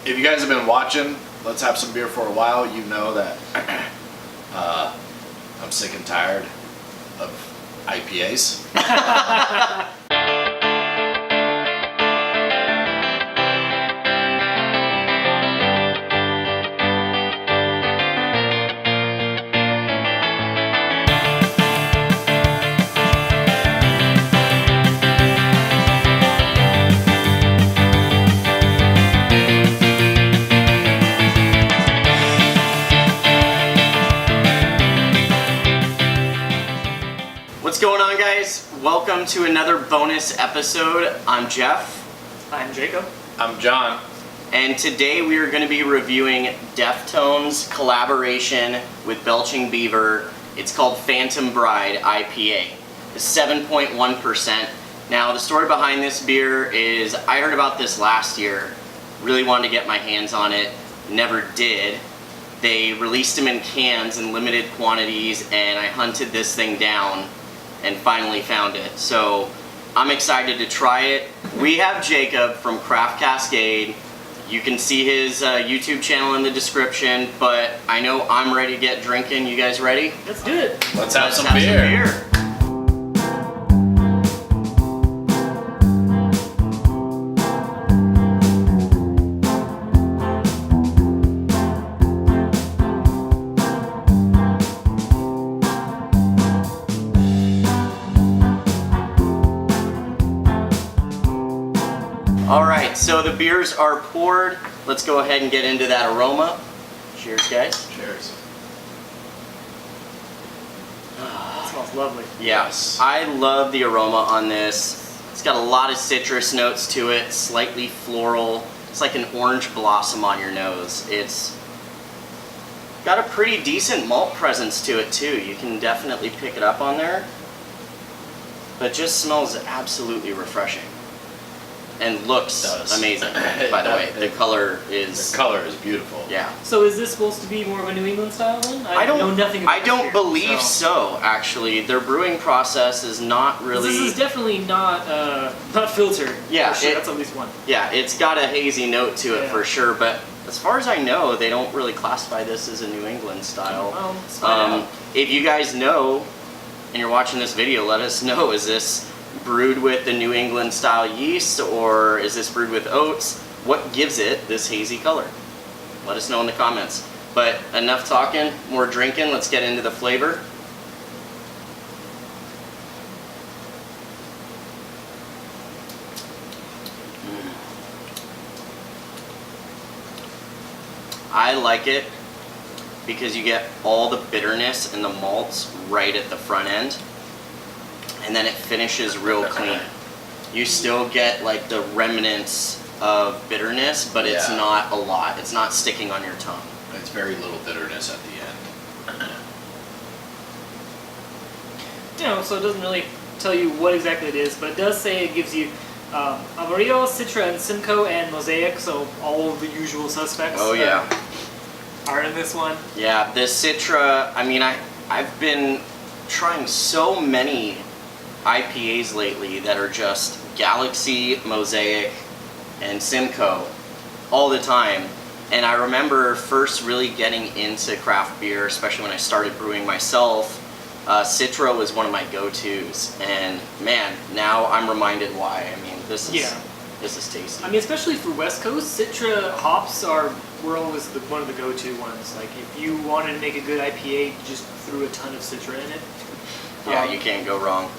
If you guys have been watching Let's Have Some Beer for a while, you know that I'm sick and tired of IPAs. What's going on, guys? Welcome to another bonus episode. I'm Jeff. I'm Jacob. I'm John. And today we are going to be reviewing Deftones collaboration with Belching Beaver. It's called Phantom Bride IPA. It's 7.1%. Now, the story behind this beer is I heard about this last year. Really wanted to get my hands on it. Never did. They released them in cans in limited quantities, and I hunted this thing down and finally found it. So I'm excited to try it. We have Jacob from Craft Cascade. You can see his YouTube channel in the description, but I know I'm ready to get drinking. You guys ready? Let's do it. Let's have some beer. Alright, so the beers are poured. Let's go ahead and get into that aroma. Cheers, guys. Cheers. That smells lovely. Yes, I love the aroma on this. It's got a lot of citrus notes to it, slightly floral. It's like an orange blossom on your nose. It's got a pretty decent malt presence to it too. You can definitely pick it up on there. But just smells absolutely refreshing. And looks amazing, by the way. The color is... The color is beautiful. Yeah. So is this supposed to be more of a New England style then? I know nothing about I don't beer, believe so, actually. Their brewing process is not really... This is definitely not filtered. Yeah, for sure. That's at least one. Yeah, it's got a hazy note to it Yeah. for sure, but as far as I know, they don't really classify this as a New England style. Well, let's find out. If you guys know, and you're watching this video, let us know, is this brewed with the New England style yeast, or is this brewed with oats? What gives it this hazy color? Let us know in the comments. But enough talking, more drinking, let's get into the flavor. I like it because you get all the bitterness and the malts right at the front end, and then it finishes real clean. You still get like the remnants of bitterness, but it's not a lot. It's not sticking on your tongue. It's very little bitterness at the end. You know, so it doesn't really tell you what exactly it is, but it does say it gives you Amarillo, Citra, and Simcoe, and Mosaic, so all of the usual suspects. Oh yeah. Are in this one. Yeah, the Citra, I mean, I've been trying so many IPAs lately that are just Galaxy, Mosaic, and Simcoe all the time. And I remember first really getting into craft beer, especially when I started brewing myself. Citra was one of my go-tos, and man, now I'm reminded why. I mean, this is tasty. I mean, especially for West Coast, Citra hops were always one of the go-to ones. Like, if you wanted to make a good IPA, you just threw a ton of Citra in it. Yeah, you can't go wrong.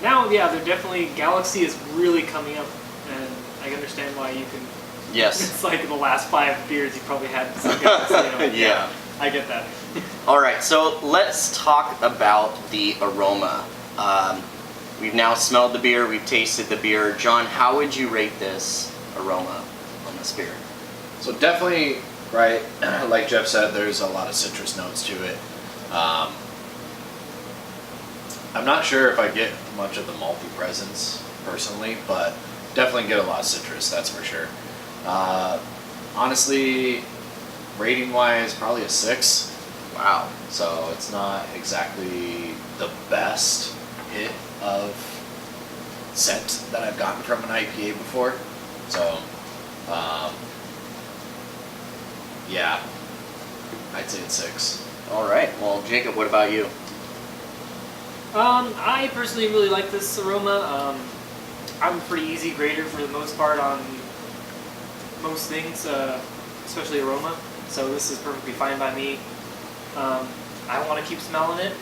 Now, yeah, they're definitely, Galaxy is really coming up, and I can understand why you can. Yes. It's like the last 5 beers you probably had some Galaxy. Yeah. I get that. All right, so let's talk about the aroma. We've now smelled the beer, we've tasted the beer. John, how would you rate this aroma on this beer? So definitely, right, like Jeff said, there's a lot of citrus notes to it. I'm not sure if I get much of the malty presence personally, but definitely get a lot of citrus, that's for sure. Honestly, rating wise, probably a 6. Wow. So it's not exactly the best hit of scent that I've gotten from an IPA before. So Yeah, I'd say it's 6. All right. Well, Jacob, what about you? I personally really like this aroma. I'm a pretty easy grader for the most part on most things, especially aroma. So this is perfectly fine by me. I want to keep smelling it.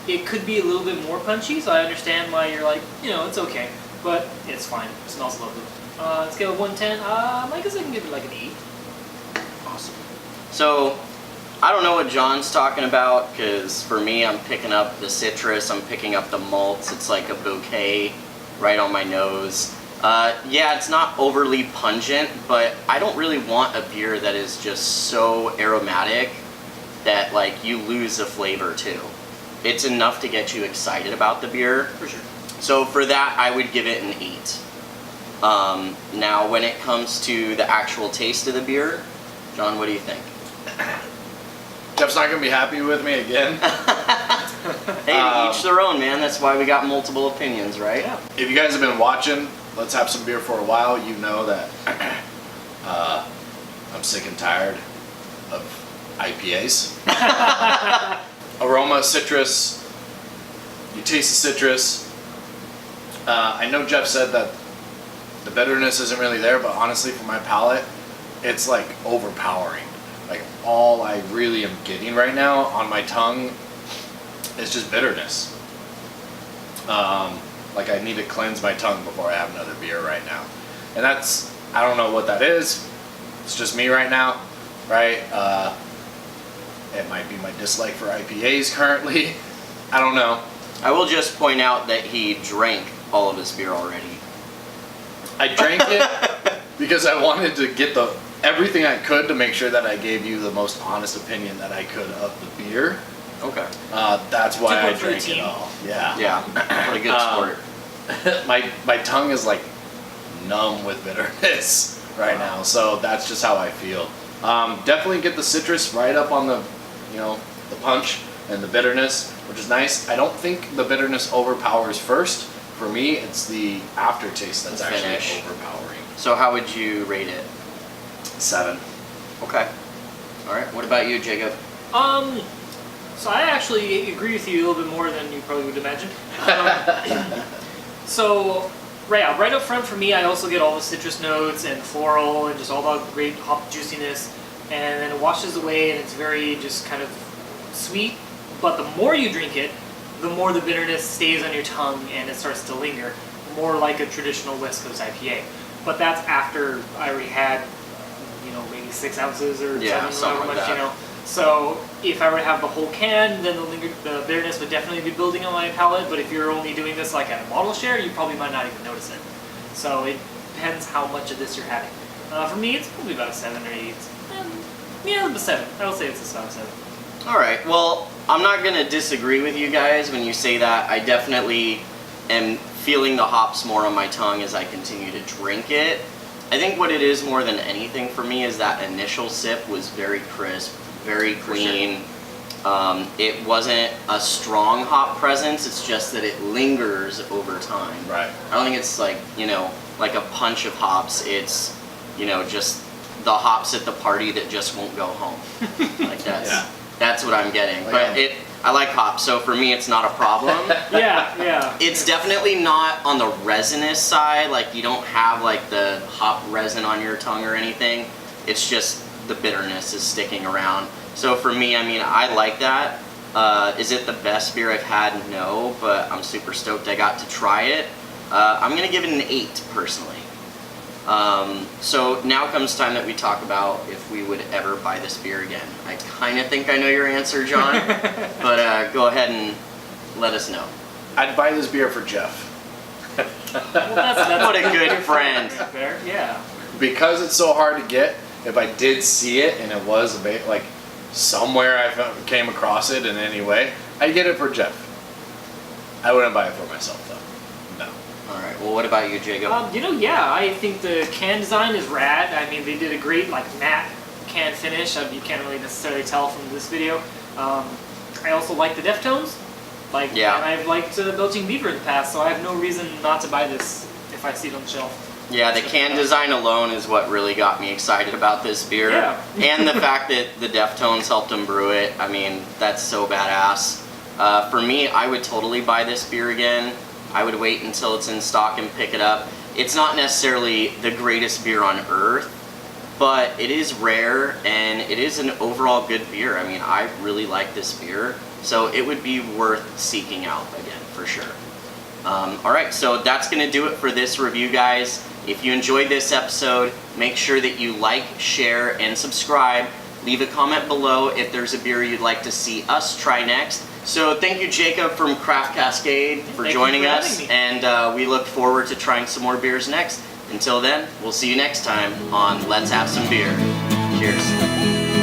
It could be a little bit more punchy, so I understand why you're like, it's okay, but it's fine. It smells lovely. Scale of 1 to 10, I guess I can give it like an 8. Awesome. So, I don't know what John's talking about, because for me, I'm picking up the citrus, I'm picking up the malts. It's like a bouquet right on my nose. Yeah, it's not overly pungent, but I don't really want a beer that is just so aromatic that like you lose the flavor too. It's enough to get you excited about the beer. For sure. So for that, I would give it an 8. Now, when it comes to the actual taste of the beer, John, what do you think? Jeff's not gonna be happy with me again. Hey, to each their own, man. That's why we got multiple opinions, right? Yeah. If you guys have been watching Let's Have Some Beer for a while, you know that I'm sick and tired of IPAs. Aroma, citrus. You taste the citrus. I know Jeff said that the bitterness isn't really there, but honestly, for my palate, it's like overpowering. Like all I really am getting right now on my tongue is just bitterness. Like I need to cleanse my tongue before I have another beer right now. And that's, I don't know what that is. It's just me right now, right? It might be my dislike for IPAs currently. I don't know. I will just point out that he drank all of his beer already. I drank it because I wanted to get everything I could to make sure that I gave you the most honest opinion that I could of the beer. Okay. That's why I Took one for the drank it team. all. Yeah. Yeah. What a good sport. my tongue is like numb with bitterness right now, so that's just how I feel. Definitely get the citrus right up on the punch and the bitterness, which is nice. I don't think the bitterness overpowers first. For me, it's the aftertaste that's The actually finish. overpowering. So how would you rate it? 7. Okay. All right. What about you, Jacob? So I actually agree with you a little bit more than you probably would imagine. So right up front for me, I also get all the citrus notes and floral and just all the great hop juiciness, and then it washes away and it's very just kind of sweet. But the more you drink it, the more the bitterness stays on your tongue and it starts to linger, more like a traditional West Coast IPA. But that's after I already had, maybe 6 ounces or something however like much, that. So if I were to have the whole can, then the bitterness would definitely be building on my palate. But if you're only doing this like at a bottle share, you probably might not even notice it. So it depends how much of this you're having. For me, it's probably about a 7 or 8. Yeah, a 7. I would say it's about a 7. All right. Well, I'm not going to disagree with you guys when you say that. I definitely am feeling the hops more on my tongue as I continue to drink it. I think what it is more than anything for me is that initial sip was very crisp, very clean. It wasn't a strong hop presence. It's just that it lingers over time. Right. I don't think it's like, like a punch of hops. It's, just the hops at the party that just won't go home. Like that's what I'm getting. But I like hops, so for me it's not a problem. Yeah. It's definitely not on the resinous side. Like you don't have like the hop resin on your tongue or anything. It's just the bitterness is sticking around. So for me, I like that. Is it the best beer I've had? No, but I'm super stoked I got to try it. I'm going to give it an 8 personally. So now comes time that we talk about if we would ever buy this beer again. I kind of think I know your answer, John, but go ahead and let us know. I'd buy this beer for Jeff. Well, that's What a good friend. Fair. Yeah. Because it's so hard to get, if I did see it and it was like somewhere I came across it in any way, I'd get it for Jeff. I wouldn't buy it for myself though. No. All right. Well, what about you, Jacob? I think the can design is rad. They did a great matte can finish. You can't really necessarily tell from this video. I also like the Deftones. And I've liked Belching Beaver in the past, so I have no reason not to buy this if I see it on the shelf. Yeah, the can design alone is what really got me excited about this beer. Yeah. And the fact that the Deftones helped them brew it, I mean, that's so badass. For me, I would totally buy this beer again. I would wait until it's in stock and pick it up. It's not necessarily the greatest beer on earth, but it is rare and it is an overall good beer. I mean, I really like this beer, so it would be worth seeking out again, for sure. Alright, so that's going to do it for this review, guys. If you enjoyed this episode, make sure that you like, share, and subscribe. Leave a comment below if there's a beer you'd like to see us try next. So thank you, Jacob from Craft Cascade, for joining us, and we look forward to trying some more beers next. Until then, we'll see you next time on Let's Have Some Beer. Cheers.